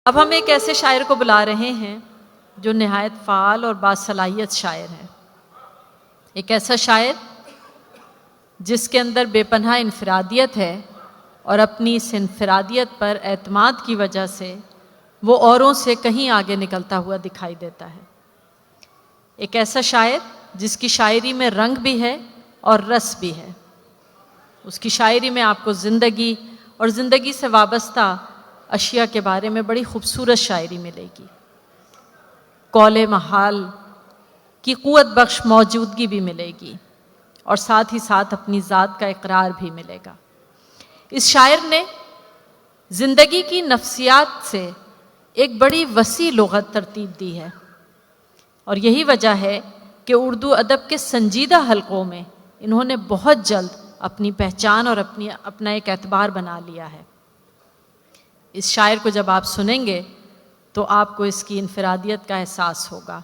اب ہم ایک ایسے شاعر کو بلا رہے ہیں جو نہایت فعال اور باصلاحیت شاعر ہے، ایک ایسا شاعر جس کے اندر بے پناہ انفرادیت ہے اور اپنی اس انفرادیت پر اعتماد کی وجہ سے وہ اوروں سے کہیں آگے نکلتا ہوا دکھائی دیتا ہے، ایک ایسا شاعر جس کی شاعری میں رنگ بھی ہے اور رس بھی ہے۔ اس کی شاعری میں آپ کو زندگی اور زندگی سے وابستہ اشیاء کے بارے میں بڑی خوبصورت شاعری ملے گی، قول محال کی قوت بخش موجودگی بھی ملے گی اور ساتھ ہی ساتھ اپنی ذات کا اقرار بھی ملے گا۔ اس شاعر نے زندگی کی نفسیات سے ایک بڑی وسیع لغت ترتیب دی ہے، اور یہی وجہ ہے کہ اردو ادب کے سنجیدہ حلقوں میں انہوں نے بہت جلد اپنی پہچان اور اپنا ایک اعتبار بنا لیا ہے۔ اس شاعر کو جب آپ سنیں گے تو آپ کو اس کی انفرادیت کا احساس ہوگا۔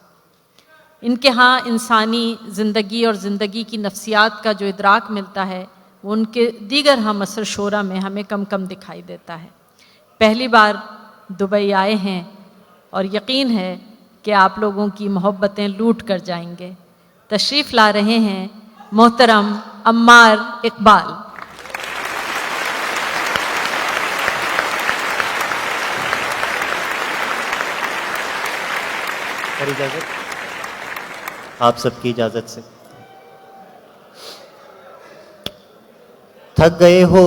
ان کے ہاں انسانی زندگی اور زندگی کی نفسیات کا جو ادراک ملتا ہے وہ ان کے دیگر ہم عصر شعراء میں ہمیں کم کم دکھائی دیتا ہے۔ پہلی بار دبئی آئے ہیں اور یقین ہے کہ آپ لوگوں کی محبتیں لوٹ کر جائیں گے۔ تشریف لا رہے ہیں محترم عمار اقبال۔ اجازت آپ سب کی اجازت سے، تھک گئے ہو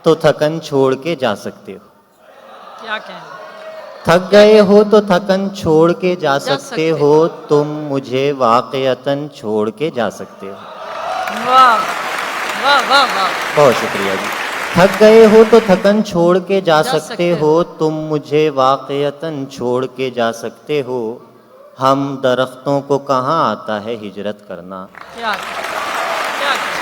تو تھکن چھوڑ کے جا سکتے ہو، کیا کہیں؟ تھک گئے ہو تو تھکن چھوڑ کے جا سکتے ہو، تم مجھے واقعتاً چھوڑ کے جا سکتے ہو۔ واہ واہ واہ واہ، بہت شکریہ جی۔ تھک گئے ہو تو تھکن چھوڑ کے جا سکتے ہو، تم مجھے واقعتاً چھوڑ کے جا سکتے ہو، ہم درختوں کو کہاں آتا ہے ہجرت کرنا،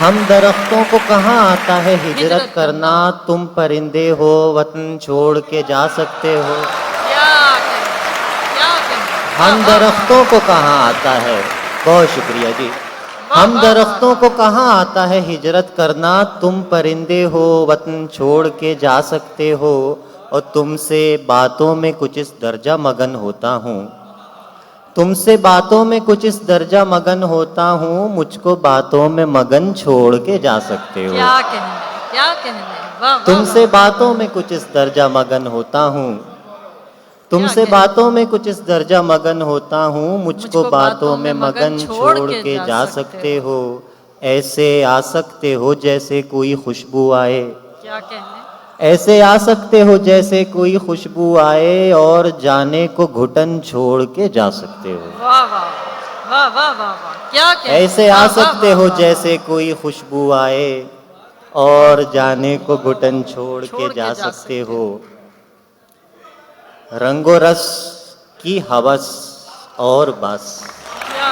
ہم درختوں کو کہاں آتا ہے ہجرت کرنا، تم پرندے ہو وطن چھوڑ کے جا سکتے ہو، ہم درختوں کو کہاں آتا ہے، بہت شکریہ جی، ہم درختوں کو کہاں آتا ہے ہجرت کرنا، تم پرندے ہو وطن چھوڑ کے جا سکتے ہو، اور تم سے باتوں میں کچھ اس درجہ مگن ہوتا ہوں، تم سے باتوں میں کچھ اس درجہ مگن ہوتا ہوں، مجھ کو باتوں میں مگن چھوڑ کے جا سکتے ہو، کیا کہنے، کیا کہنے، تم سے باتوں میں کچھ اس درجہ مگن ہوتا ہوں، تم سے باتوں میں کچھ اس درجہ مگن ہوتا ہوں، مجھ کو باتوں میں مگن چھوڑ کے جا سکتے ہو، ایسے آ سکتے ہو جیسے کوئی خوشبو آئے، کیا کہنے، ایسے آ سکتے ہو جیسے کوئی خوشبو آئے، اور جانے کو گھٹن چھوڑ کے جا سکتے ہو، واہ واہ واہ واہ واہ، کیا کہنے، ایسے آ سکتے ہو جیسے کوئی خوشبو آئے، اور جانے کو گھٹن چھوڑ کے جا سکتے ہو، رنگ و رس کی ہوس اور بس، کیا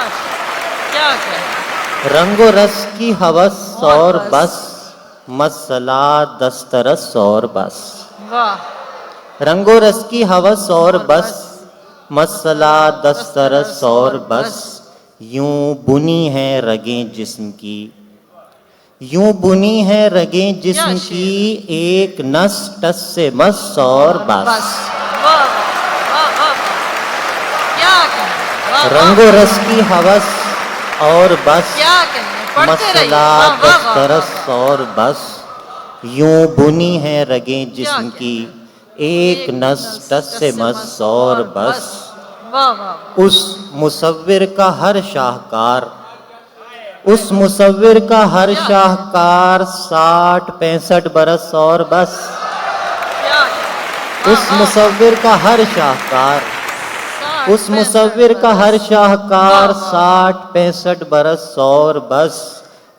کہنے، رنگ و رس کی ہوس اور بس، مسئلہ دسترس اور بس، واہ، رنگ و رس کی ہوس اور بس، مسئلہ دسترس اور بس، یوں بنی ہیں رگیں جسم کی، یوں بنی ہیں رگیں جسم کی، ایک نس ٹس سے مس اور بس، رنگ و رس کی ہوس اور بس، مسئلہ دسترس اور بس، یوں بنی ہیں رگیں جسم کی، ایک نس ٹس سے مس اور بس، اس مصور کا ہر شاہکار، اس مصور کا ہر شاہکار، 60-65 برس اور بس، اس مصور کا ہر شاہکار، اس مصور کا ہر شاہکار، 60-65 برس اور بس،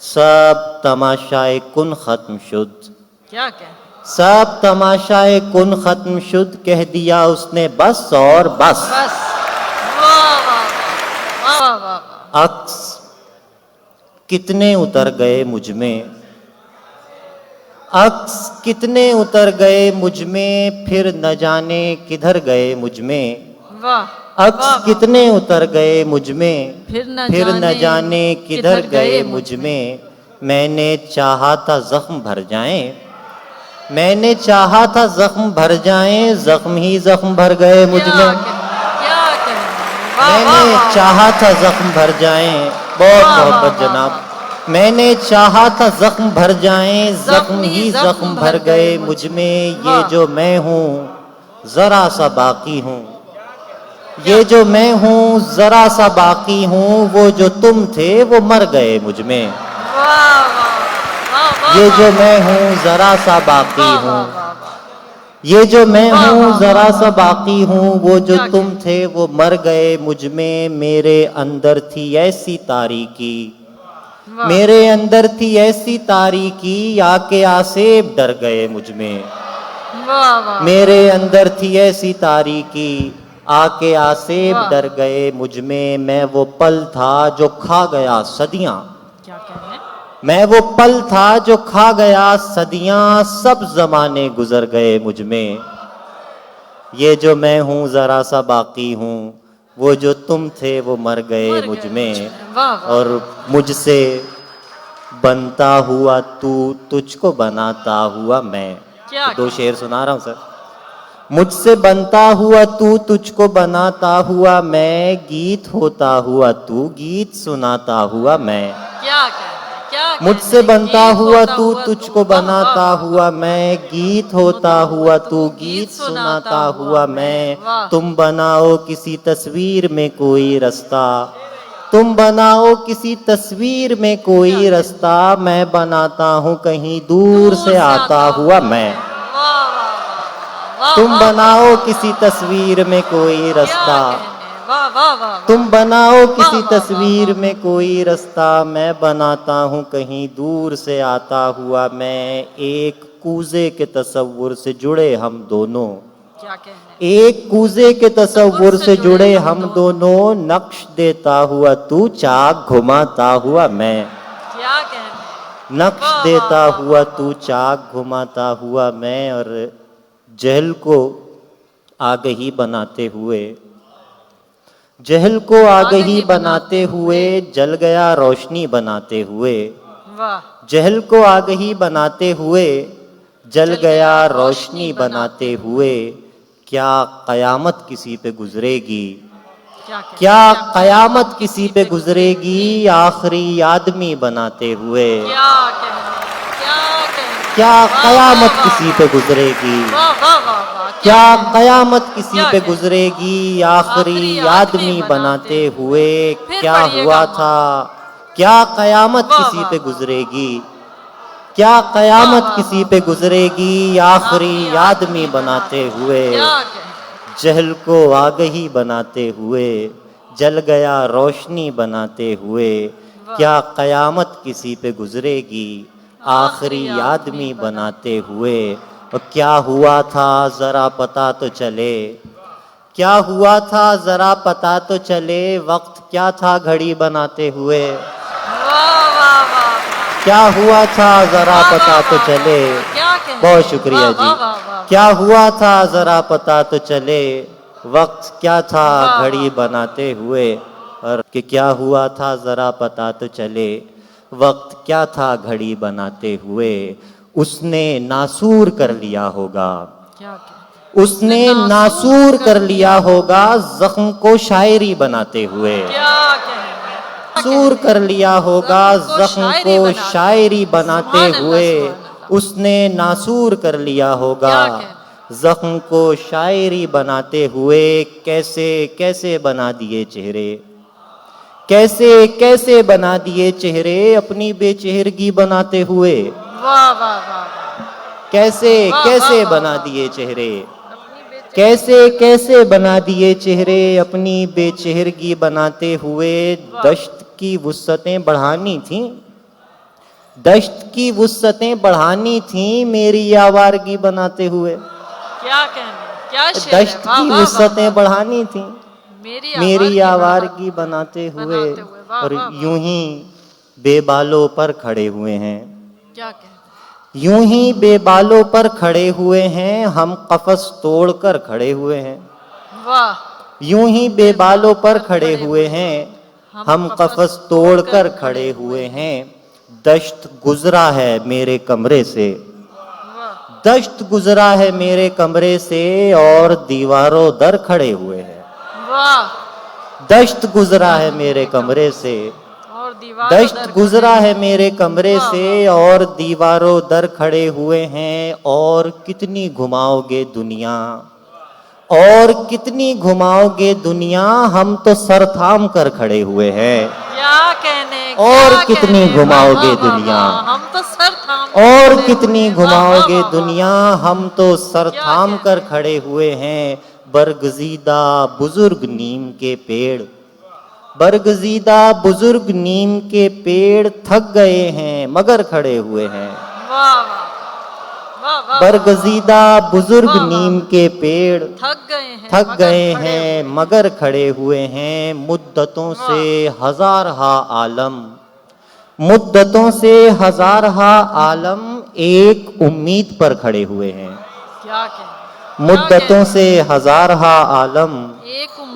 سب تماشائے کن ختم شد، سب تماشائے کن ختم شد، کہہ دیا اس نے بس اور بس، عکس کتنے اتر گئے مجھ میں، عکس کتنے اتر گئے مجھ میں، پھر نہ جانے کدھر gئے مجھ میں، عکس کتنے اتر گئے مجھ میں، پھر نہ جانے کدھر گئے مجھ میں نے چاہا تھا زخم بھر جائیں، میں نے چاہا تھا زخم بھر جائیں، زخم ہی زخم بھر گئے مجھ میں۔ میں نے چاہا تھا زخم بھر جائیں، بہت محبت جناب۔ میں نے چاہا تھا زخم بھر جائیں، زخم ہی زخم بھر گئے مجھ میں۔ یہ جو میں ہوں ذرا سا باقی ہوں، یہ جو میں ہوں ذرا سا باقی ہوں، وہ جو تم تھے وہ مر گئے مجھ میں۔ یہ جو میں ہوں ذرا سا باقی ہوں، یہ جو میں ہوں ذرا سا باقی ہوں، وہ جو تم تھے وہ مر گئے مجھ میں۔ میرے اندر تھی ایسی تاریکی، میرے اندر تھی ایسی تاریکی، آ کے آسیب ڈر گئے مجھ میں۔ میرے اندر تھی ایسی تاریکی، آ کے آسیب ڈر گئے مجھ میں۔ میں وہ پل تھا جو کھا گیا صدیاں، میں وہ پل تھا جو کھا گیا صدیاں، سب زمانے گزر گئے مجھ میں۔ یہ جو میں ہوں ذرا سا باقی ہوں، وہ جو تم تھے وہ مر گئے مجھ میں۔ اور مجھ سے بنتا ہوا تو، تجھ کو بناتا ہوا میں۔ دو شعر سنا رہا ہوں سر۔ مجھ سے بنتا ہوا تو، تجھ کو بناتا ہوا میں، گیت ہوتا ہوا تو، گیت سناتا ہوا میں۔ مجھ سے بنتا ہوا تو، تجھ کو بناتا ہوا میں، گیت ہوتا ہوا تو، گیت سناتا ہوا میں۔ تم بناؤ کسی تصویر میں کوئی رستہ، تم بناؤ کسی تصویر میں کوئی رستہ، میں بناتا ہوں کہیں دور سے آتا ہوا میں۔ تم بناؤ کسی تصویر میں کوئی رستہ، تم بناؤ کسی تصویر میں کوئی رستہ، میں بناتا ہوں کہیں دور سے آتا ہوا میں۔ ایک کوزے کے تصور سے جڑے ہم دونوں، ایک کوزے کے تصور سے جڑے ہم دونوں، نقش دیتا ہوا تو، چاک گھماتا ہوا میں۔ نقش دیتا ہوا تو، چاک گھماتا ہوا میں۔ اور جہل کو آگہی بناتے ہوئے، جہل کو آگہی بناتے ہوئے، جل گیا روشنی بناتے ہوئے۔ جہل کو آگہی بناتے ہوئے، جل گیا روشنی بناتے ہوئے۔ کیا قیامت کسی پہ گزرے گی، کیا قیامت کسی پہ گزرے گی، آخری آدمی بناتے ہوئے۔ کیا قیامت کسی پہ گزرے گی، کیا قیامت کسی پہ گزرے گی، آخری آدمی بناتے ہوئے۔ کیا ہوا تھا، کیا قیامت کسی پہ گزرے گی، کیا قیامت کسی پہ گزرے گی، آخری آدمی بناتے ہوئے۔ جہل کو آگہی بناتے ہوئے، جل گیا روشنی بناتے ہوئے۔ کیا قیامت کسی پہ گزرے گی، آخری آدمی بناتے ہوئے۔ اور کیا ہوا تھا ذرا پتہ تو چلے، کیا ہوا تھا ذرا پتہ تو چلے، وقت کیا تھا گھڑی بناتے ہوئے۔ کیا ہوا تھا ذرا پتہ تو چلے، بہت شکریہ جی۔ کیا ہوا تھا ذرا پتہ تو چلے، وقت کیا تھا گھڑی بناتے ہوئے۔ اور کہ کیا ہوا تھا ذرا پتہ تو چلے، وقت کیا تھا گھڑی بناتے ہوئے۔ اس نے ناسور کر لیا ہوگا، اس نے ناسور کر لیا ہوگا، زخم کو شاعری بناتے ہوئے۔ ناسور کر لیا ہوگا، زخم کو شاعری بناتے ہوئے۔ اس نے ناسور کر لیا ہوگا، زخم کو شاعری بناتے ہوئے۔ کیسے کیسے بنا دیے چہرے، کیسے کیسے بنا دیے چہرے، اپنی بے چہرگی بناتے ہوئے۔ کیسے کیسے بنا دیے چہرے، کیسے کیسے بنا دیے چہرے، اپنی بے چہرگی بناتے ہوئے۔ دشت کی وسعتیں بڑھانی تھیں، دشت کی وسعتیں بڑھانی تھیں، میری آوارگی بناتے ہوئے۔ دشت کی وسعتیں بڑھانی تھیں، میری آوارگی بناتے ہوئے۔ اور یوں ہی بے بالوں پر کھڑے ہوئے ہیں، یوں ہی بے بالوں پر کھڑے ہوئے ہیں، ہم قفس توڑ کر کھڑے ہوئے ہیں۔ یوں ہی بے بالوں پر کھڑے ہوئے ہیں، ہم قفس توڑ کر کھڑے ہوئے ہیں۔ دشت گزرا ہے میرے کمرے سے، دشت گزرا ہے میرے کمرے سے اور دیواروں در کھڑے ہوئے ہیں. دشت گزرا ہے میرے کمرے سے, دشت گزرا ہے میرے کمرے سے اور دیواروں در کھڑے ہوئے ہیں. اور کتنی گھماؤ گے دنیا, اور کتنی گھماؤ گے دنیا, ہم تو سر تھام کر کھڑے ہوئے ہیں. اور کتنی گھماؤ گے دنیا, اور کتنی گھماؤ گے دنیا, ہم تو سر تھام کر کھڑے ہوئے ہیں. برگزیدہ بزرگ نیم کے پیڑ, برگزیدہ بزرگ نیم کے پیڑ تھک گئے ہیں مگر کھڑے ہوئے ہیں. برگزیدہ بزرگ نیم کے پیڑ تھک گئے ہیں مگر کھڑے ہوئے ہیں. مدتوں سے ہزارہا عالم, مدتوں سے ہزارہا عالم ایک امید پر کھڑے ہوئے ہیں. مدتوں سے ہزارہا عالم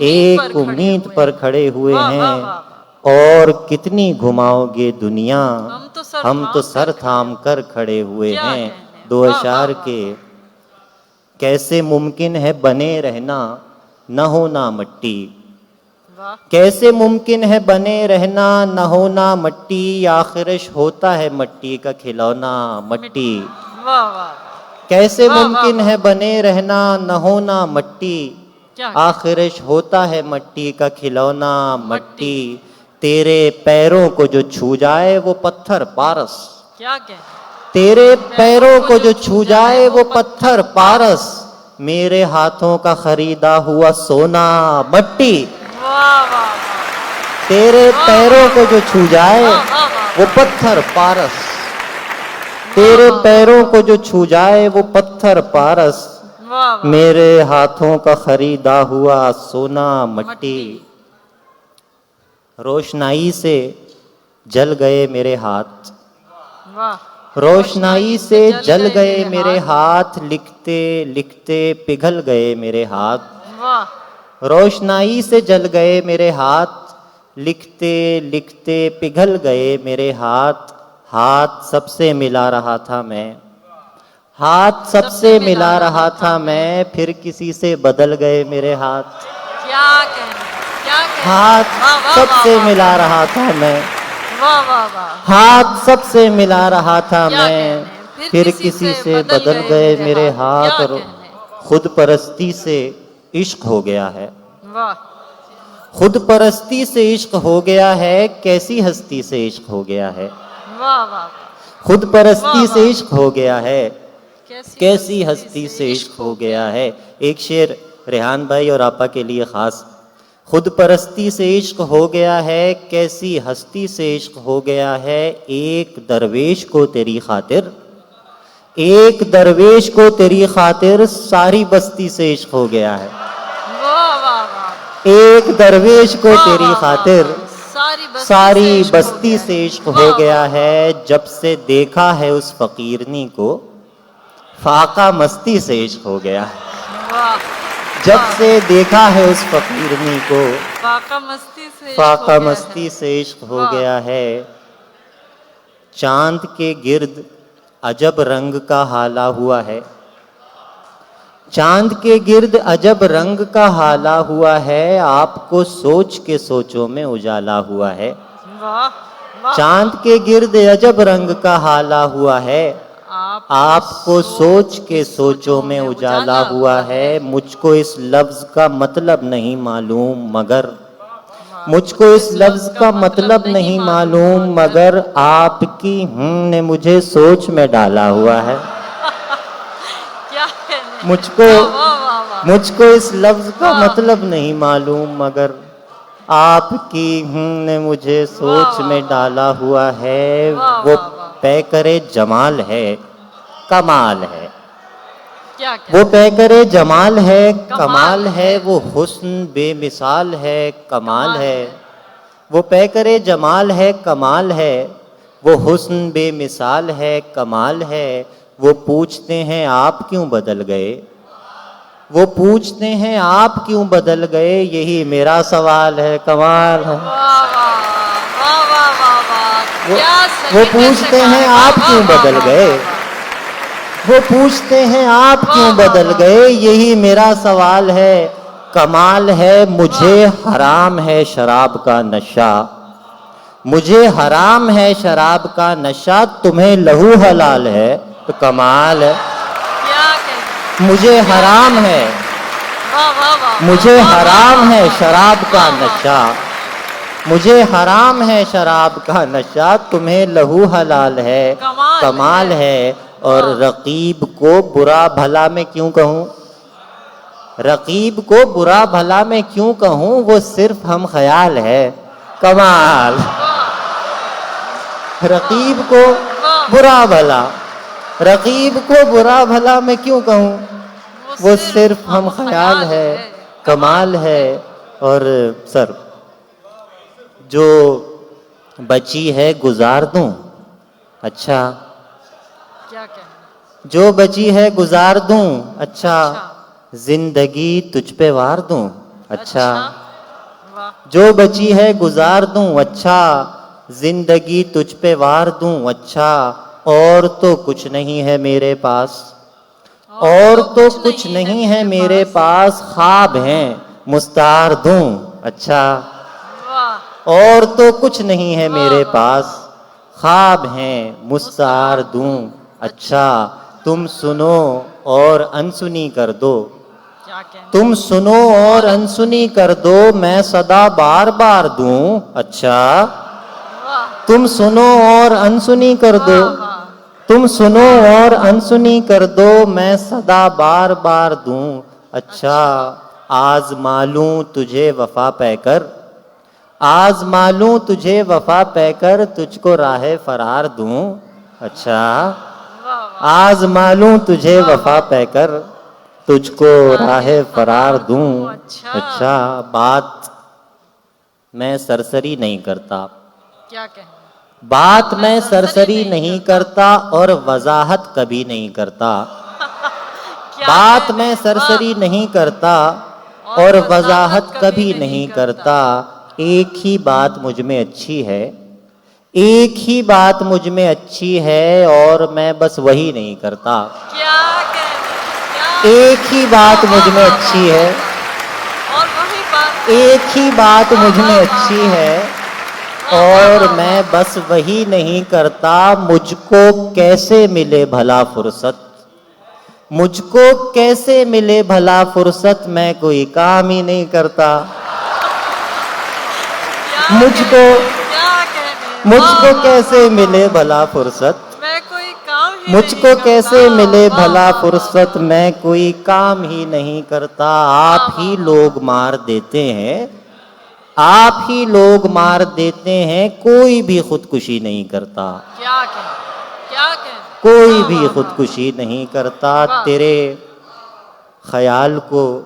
ایک امید پر کھڑے ہوئے ہیں. اور کتنی گھماؤ گے دنیا, ہم تو سر تھام کر کھڑے ہوئے ہیں. دو اشعار کے. کیسے ممکن ہے بنے رہنا نہ ہونا مٹی, کیسے ممکن ہے بنے رہنا نہ ہونا مٹی, آخرش ہوتا ہے مٹی کا کھلونا مٹی. کیسے ممکن ہے بنے رہنا نہ ہونا مٹی, آخرش ہوتا ہے مٹی کا کھلونا مٹی. تیرے پیروں کو جو چھو جائے وہ پتھر پارس, تیرے پیروں کو جو چھو جائے وہ پتھر پارس, میرے ہاتھوں کا خریدا ہوا سونا مٹی. تیرے پیروں کو جو چھو جائے وہ پتھر پارس, تیرے پیروں کو جو چھو جائے وہ پتھر پارس, میرے ہاتھوں کا خریدا ہوا سونا مٹی. روشنائی سے جل گئے میرے ہاتھ, روشنائی سے جل گئے میرے ہاتھ, لکھتے لکھتے پگھل گئے میرے ہاتھ. روشنائی سے جل گئے میرے ہاتھ, لکھتے لکھتے پگھل گئے میرے ہاتھ. ہاتھ سب سے ملا رہا تھا میں, ہاتھ سب سے ملا رہا تھا میں, پھر کسی سے بدل گئے میرے ہاتھ. ہاتھ سب سے ملا رہا تھا میں, ہاتھ سب سے ملا رہا تھا میں, پھر کسی سے بدل گئے میرے ہاتھ. اور خود پرستی سے عشق ہو گیا ہے, خود پرستی سے عشق ہو گیا ہے, کیسی ہستی سے عشق ہو گیا ہے. خود پرستی سے عشق ہو گیا ہے, کیسی ہستی سے عشق ہو گیا ہے. ایک شعر ریحان بھائی اور آپا کے لیے خاص. خود پرستی سے عشق ہو گیا ہے, کیسی ہستی سے عشق ہو گیا ہے. ایک درویش کو تیری خاطر, ایک درویش کو تیری خاطر ساری بستی سے عشق ہو گیا ہے. ایک درویش کو تیری خاطر ساری بستی سے عشق ہو گیا ہے. جب سے دیکھا ہے اس فقیرنی کو فاقہ مستی سے عشق ہو گیا ہے. جب سے دیکھا ہے اس فقیرنی کو فاقہ مستی سے عشق ہو گیا ہے. چاند کے گرد عجب رنگ کا حالا ہوا ہے, چاند کے گرد عجب رنگ کا حالا ہوا ہے. آپ کو سوچ کے سوچوں میں اجالا ہوا ہے. چاند کے گرد عجب رنگ کا حالا ہوا ہے, آپ کو سوچ کے سوچوں میں اجالا ہوا ہے. مجھ کو اس لفظ کا مطلب نہیں معلوم مگر, مجھ کو اس لفظ کا مطلب نہیں معلوم مگر آپ کی نے مجھے سوچ میں ڈالا ہوا ہے. مجھ کو اس لفظ کا مطلب نہیں معلوم مگر آپ کی نے مجھے سوچ میں ڈالا ہوا ہے. وہ پیکرے جمال ہے کمال ہے, وہ پیکرے جمال ہے کمال ہے. وہ حسن بے مثال ہے کمال ہے. وہ پیکرے جمال ہے کمال ہے, وہ حسن بے مثال ہے کمال ہے. وہ پوچھتے ہیں آپ کیوں بدل گئے, وہ پوچھتے ہیں آپ کیوں بدل گئے, یہی میرا سوال ہے کمال ہے. وہ پوچھتے ہیں آپ کیوں بدل گئے, وہ پوچھتے ہیں آپ کیوں بدل گئے، یہی میرا سوال ہے۔ کمال ہے مجھے حرام ہے شراب کا نشہ، مجھے حرام ہے شراب کا نشہ، تمہیں لہو حلال ہے تو کمال ہے۔ مجھے حرام ہے، مجھے حرام ہے شراب کا نشہ، مجھے حرام ہے شراب کا نشہ، تمہیں لہو حلال ہے، کمال ہے۔ اور رقیب کو برا بھلا میں کیوں کہوں، رقیب کو برا بھلا میں کیوں کہوں، وہ صرف ہم خیال ہے، کمال۔ رقیب کو برا بھلا، رقیب کو برا بھلا میں کیوں کہوں، وہ صرف ہم خیال ہے، کمال ہے۔ اور سر جو بچی ہے گزار دوں، اچھا جو بچی ہے گزار دوں، اچھا زندگی تجھ پہ وار دوں، اچھا جو بچی ہے گزار دوں، اچھا زندگی تجھ پہ وار دوں، اچھا اور تو کچھ نہیں ہے میرے پاس، اور تو کچھ نہیں ہے میرے پاس، خواب ہیں مستعار دوں، اچھا اور تو کچھ نہیں ہے میرے پاس، خواب ہیں مستعار دوں، اچھا تم سنو اور انسنی کر دو، تم سنو اور انسنی کر دو، میں صدا بار بار دوں، اچھا تم سنو اور انسنی کر دو، تم سنو اور انسنی کر دو، میں صدا بار بار دوں، اچھا آزما لوں تجھے وفا پے کر، آزما لوں تجھے وفا پے کر، تجھ کو راہ فرار دوں، اچھا آزما لوں تجھے وفا پے کر، تجھ کو راہ فرار دوں، اچھا بات میں سرسری نہیں کرتا، بات میں سرسری نہیں کرتا اور وضاحت کبھی نہیں کرتا، بات میں سرسری نہیں کرتا اور وضاحت کبھی نہیں کرتا، ایک ہی بات مجھ میں اچھی ہے، ایک ہی بات مجھ میں اچھی ہے اور میں بس وہی نہیں کرتا، ایک ہی بات مجھ میں اچھی ہے، ایک ہی بات مجھ میں اچھی ہے اور میں بس وہی نہیں کرتا، مجھ کو کیسے ملے بھلا فرصت، مجھ کو کیسے ملے بھلا فرصت، میں کوئی کام ہی نہیں کرتا، مجھ کو کیسے ملے بھلا فرصت، مجھ کو کیسے ملے بھلا فرصت، میں کوئی کام ہی نہیں کرتا، آپ ہی لوگ مار دیتے ہیں، آپ ہی لوگ مار دیتے ہیں، کوئی بھی خودکشی نہیں کرتا، کوئی بھی خودکشی نہیں کرتا، تیرے خیال کو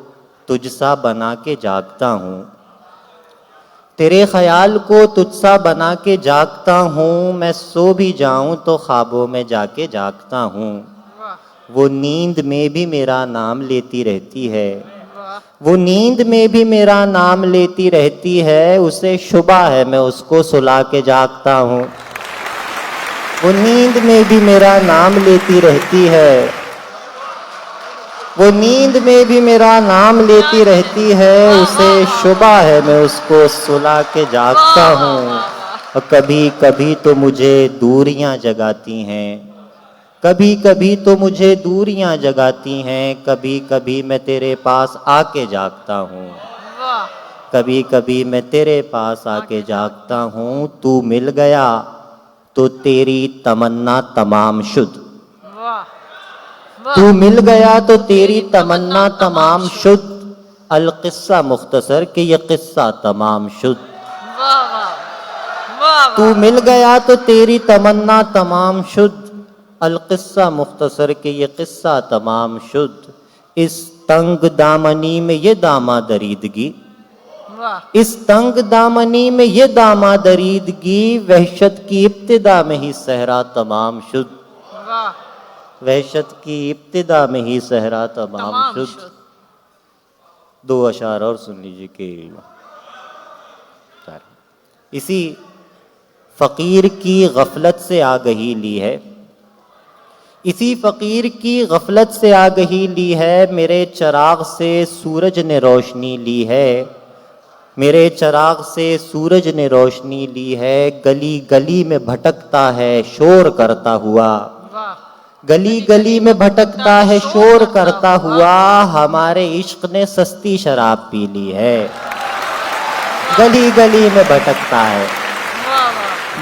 تجھ سا بنا کے جاگتا ہوں، تیرے خیال کو تجھ سا بنا کے جاگتا ہوں، میں سو بھی جاؤں تو خوابوں میں جا کے جاگتا ہوں، وہ نیند میں بھی میرا نام لیتی رہتی ہے، وہ نیند میں بھی میرا نام لیتی رہتی ہے، اسے شبہ ہے میں اس کو سلا کے جاگتا ہوں، وہ نیند میں بھی میرا نام لیتی رہتی ہے، وہ نیند میں بھی میرا نام لیتی رہتی ہے، اسے شبہ ہے میں اس کو سلا کے جاگتا ہوں، اور کبھی کبھی تو مجھے دوریاں جگاتی ہیں، کبھی کبھی تو مجھے دوریاں جگاتی ہیں، کبھی کبھی میں تیرے پاس آ کے جاگتا ہوں، کبھی کبھی میں تیرے پاس آ کے جاگتا ہوں، تو مل گیا تو تیری تمنا تمام شد، تو مل گیا تو تیری تمنا تمام شد، القصہ مختصر کہ یہ قصہ تمام شد، تو مل گیا تو تیری تمنا تمام شد، القصہ مختصر کہ یہ قصہ تمام شد، اس تنگ دامنی میں یہ دامہ دریدگی، اس تنگ دامنی میں یہ دامہ دریدگی، وحشت کی ابتدا میں ہی صحرا تمام شد، وحشت کی ابتدا میں ہی صحرا تمام شد۔ دو اشعار اور سن لیجیے کہ اسی فقیر کی غفلت سے آگہی لی ہے، اسی فقیر کی غفلت سے آگہی لی ہے، میرے چراغ سے سورج نے روشنی لی ہے، میرے چراغ سے سورج نے روشنی لی ہے، گلی گلی میں بھٹکتا ہے شور کرتا ہوا، گلی گلی میں بھٹکتا ہے شور کرتا ہوا، ہمارے عشق نے سستی شراب پی لی ہے، گلی گلی میں بھٹکتا ہے،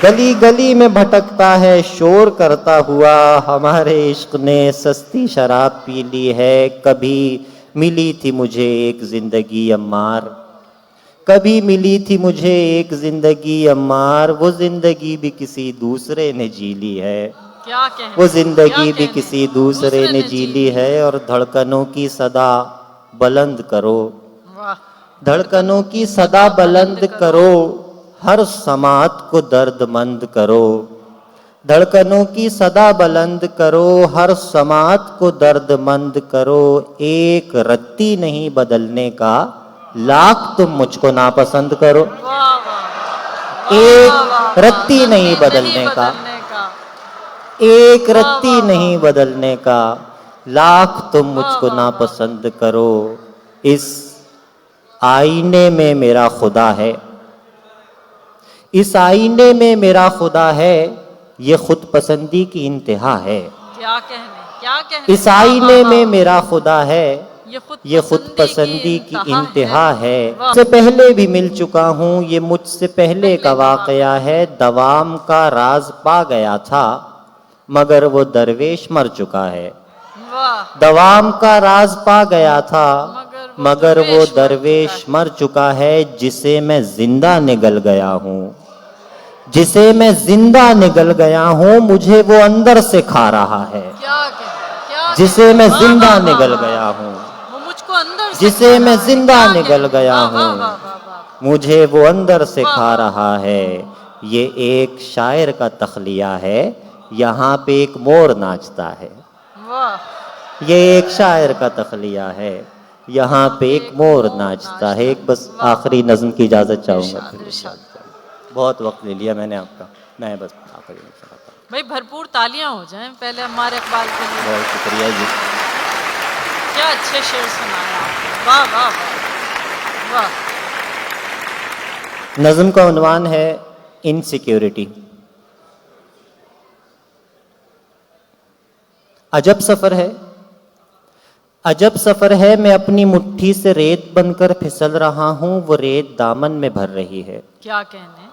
گلی گلی میں بھٹکتا ہے شور کرتا ہوا، ہمارے عشق نے سستی شراب پی لی ہے، کبھی ملی تھی مجھے ایک زندگی عمار، کبھی ملی تھی مجھے ایک زندگی عمار، وہ زندگی بھی کسی دوسرے نے جی لی ہے، وہ زندگی بھی کسی دوسرے نے جی لی ہے، اور دھڑکنوں کی صدا بلند کرو، دھڑکنوں کی صدا بلند کرو، ہر سماعت کو درد مند کرو، دھڑکنوں کی صدا بلند کرو، ہر سماعت کو درد مند کرو، ایک رتی نہیں بدلنے کا، لاکھ تم مجھ کو ناپسند کرو، ایک رتی نہیں بدلنے کا، ایک رتی نہیں بدلنے کا، لاکھ تم مجھ کو ناپسند کرو، اس آئینے میں میرا خدا ہے، اس آئینے میں میرا خدا ہے، یہ خود پسندی کی انتہا ہے، اس آئینے میں میرا خدا ہے، یہ خود پسندی کی انتہا ہے، اس سے پہلے بھی مل چکا ہوں، یہ مجھ سے پہلے کا واقعہ ہے، دوام کا راز پا گیا تھا مگر وہ درویش مر چکا ہے، دوام کا راز پا گیا تھا مگر وہ درویش مر چکا ہے، جسے میں زندہ نگل گیا ہوں، جسے میں زندہ نگل گیا ہوں، مجھے وہ اندر سے کھا رہا ہے، جسے میں زندہ نگل گیا ہوں، جسے میں زندہ نگل گیا ہوں، مجھے وہ اندر سے کھا رہا ہے، یہ ایک شاعر کا تخلیہ ہے، یہاں پہ ایک مور ناچتا ہے، یہ ایک شاعر کا تخلیہ ہے، یہاں پہ ایک مور ناچتا ہے، ایک بس آخری نظم کی اجازت چاہوں گا، بہت وقت لے لیا میں نے آپ کا، میں بس آخری نظم چاہتا ہوں، بھائی بھرپور تالیاں ہو جائیں پہلے ہمارے اقبال کے لیے، بہت شکریہ جی، کیا اچھے شعر سنایا آپ نے، واہ واہ واہ۔ نظم کا عنوان ہے انسیکیورٹی۔ عجب سفر ہے، عجب سفر ہے، میں اپنی مٹھی سے ریت بن کر پھسل رہا ہوں، وہ ریت دامن میں بھر رہی ہے، کیا کہنے،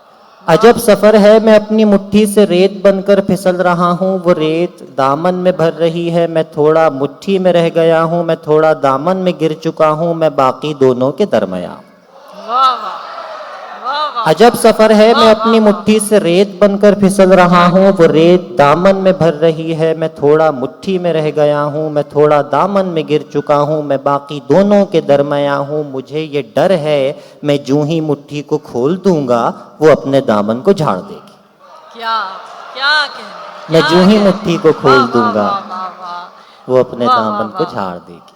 عجب سفر ہے، میں اپنی مٹھی سے ریت بن کر پھسل رہا ہوں، وہ ریت دامن میں بھر رہی ہے، میں تھوڑا مٹھی میں رہ گیا ہوں، میں تھوڑا دامن میں گر چکا ہوں، میں باقی دونوں کے درمیان، عجب سفر ہے، میں اپنی مٹھی سے ریت بن کر پھسل رہا ہوں، وہ ریت دامن میں بھر رہی ہے، میں تھوڑا مٹھی میں رہ گیا ہوں، میں تھوڑا دامن میں گر چکا ہوں، میں باقی دونوں کے درمیان ہوں، مجھے یہ ڈر ہے میں جوں ہی مٹھی کو کھول دوں گا وہ اپنے دامن کو جھاڑ دے گی، کیا کہنے، میں جوں ہی مٹھی کو کھول دوں گا وہ اپنے دامن کو جھاڑ دے گی،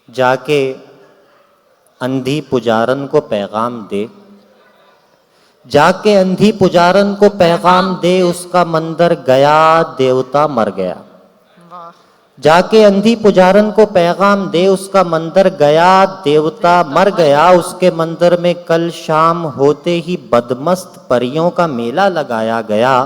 جا کے اندھی پجارن کو پیغام دے، جا کے اندھی پجارن کو پیغام دے، اس کا مندر گیا دیوتا مر گیا، جا کے اندھی پجارن کو پیغام دے، اس کا مندر گیا دیوتا مر گیا، اس کے مندر میں کل شام ہوتے ہی بدمست پریوں کا میلہ لگایا گیا،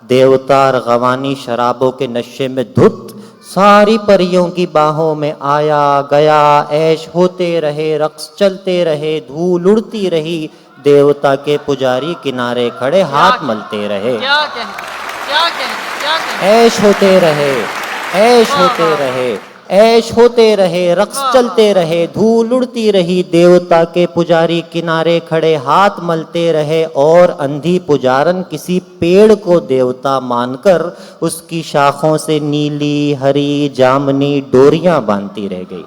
دیوتا ارغوانی شرابوں کے نشے میں دھت ساری پریوں کی باہوں میں آیا گیا، عیش ہوتے رہے، رقص چلتے رہے، دھول اڑتی رہی، دیوتا کے پجاری کنارے کھڑے ہاتھ ملتے رہے، عیش ہوتے رہے، عیش ہوتے رہے، عیش ہوتے رہے، رقص چلتے رہے، دھول اڑتی رہی، دیوتا کے پجاری کنارے کھڑے ہاتھ ملتے رہے، اور اندھی پجارن کسی پیڑ کو دیوتا مان کر اس کی شاخوں سے نیلی ہری جامنی ڈوریاں باندھتی رہ گئی،